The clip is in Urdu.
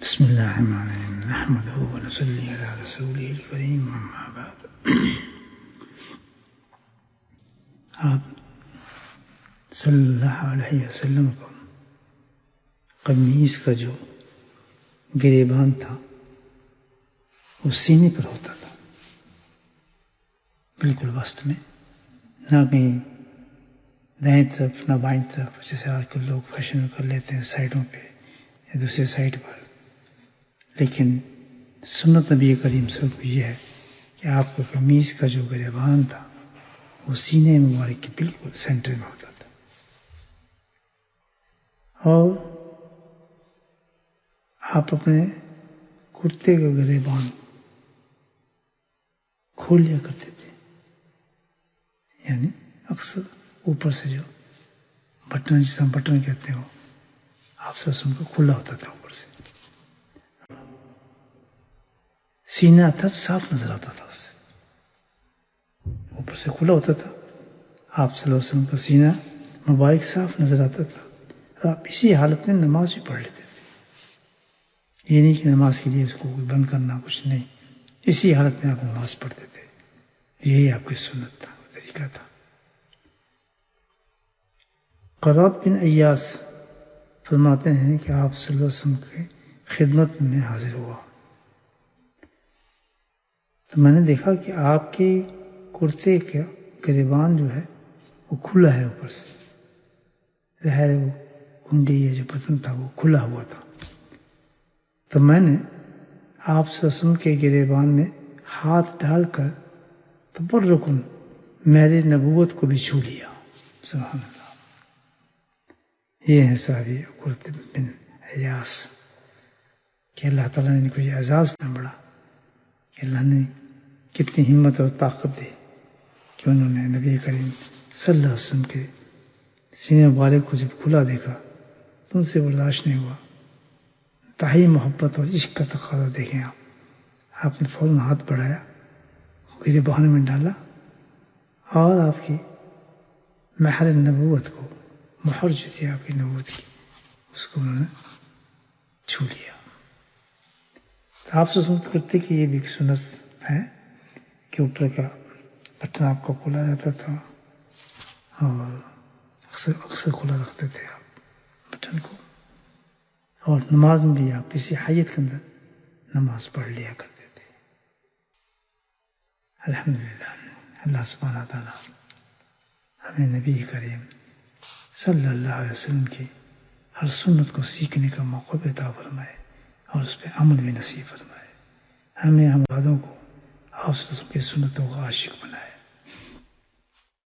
بسم اللہ الرحمن الرحیم نحمدہ ونصلی علی رسولہ الکریم اما بعد. آپ صلی اللہ علیہ وسلم کو قمیص کا جو گریبان تھا وہ سینے پر ہوتا تھا، بالکل وسط میں، نہ کہیں دائیں طرف نہ بائیں طرف، جیسے آج کل لوگ فیشن کر لیتے ہیں سائڈوں پہ یا دوسرے سائڈ پر. لیکن سنت نبی کریم صلی اللہ علیہ وسلم یہ ہے کہ آپ کو قمیص کا جو گریبان تھا وہ سینے مبارک کے بالکل سینٹر میں ہوتا تھا، اور آپ اپنے کرتے کا گریبان کھول لیا کرتے تھے، یعنی اکثر اوپر سے جو بٹن، جس ہم بٹن کہتے ہیں، وہ آپ سے ان کو کھلا ہوتا تھا اوپر سے. سینہ تھا صاف نظر آتا تھا، اس سے اوپر سے کھلا ہوتا تھا. آپ صلی اللہ علیہ وسلم کا سینہ مبارک صاف نظر آتا تھا، اور آپ اسی حالت میں نماز بھی پڑھ لیتے تھے. یہ نہیں کہ نماز کے لیے اس کو بند کرنا، کچھ نہیں، اسی حالت میں آپ نماز پڑھتے تھے. یہی آپ کی سنت تھا، طریقہ تھا. قرات بن ایاس فرماتے ہیں کہ آپ صلی اللہ علیہ وسلم کی خدمت میں حاضر ہوا تو میں نے دیکھا کہ آپ کے کرتے کا گریبان جو ہے وہ کھلا ہے اوپر سے. ظاہر ہے وہ کنڈی یا جو بٹن تھا وہ کھلا ہوا تھا. تو میں نے آپ صلی اللہ علیہ وسلم کے گریبان میں ہاتھ ڈال کر تبرکن میرے نبوت کو بھی چھو لیا. سبحان اللہ. یہ ہے صحابی قرۃ بن ایاس کہ اللہ تعالیٰ نے ان کو یہ اعزاز نہ بڑھا کہ اللہ نے کتنی ہمت اور طاقت دی کہ انہوں نے نبی کریم صلی اللہ علیہ وسلم کے سینے مبارک کو جب کھلا دیکھا تو ان سے برداشت نہیں ہوا. انتہائی محبت اور عشق کا تقاضا دیکھیں آپ نے فوراً ہاتھ بڑھایا، گریبان میں ڈالا، اور آپ کی مہر نبوت کو، مہر جو تھی آپ کی نبوت کی، اس کو انہوں نے چھو لیا. آپ سے سن کرتے کہ یہ بھی ایک سنت ہے کہ اوپر کا بٹن آپ کو کھلا رہتا تھا، اور اکثر کھلا رکھتے تھے آپ بٹن کو، اور نماز میں بھی آپ کسی حاجت کے اندر نماز پڑھ لیا کرتے تھے. الحمدللہ اللہ سبحانہ تعالیٰ ہمیں نبی کریم صلی اللہ علیہ وسلم کی ہر سنت کو سیکھنے کا موقع بھی عطا فرمائے اور اس پہ عمل بھی نصیب فرمائے. ہمیں ہم وعدوں کو آپ کی سنتوں کا عاشق بنائے.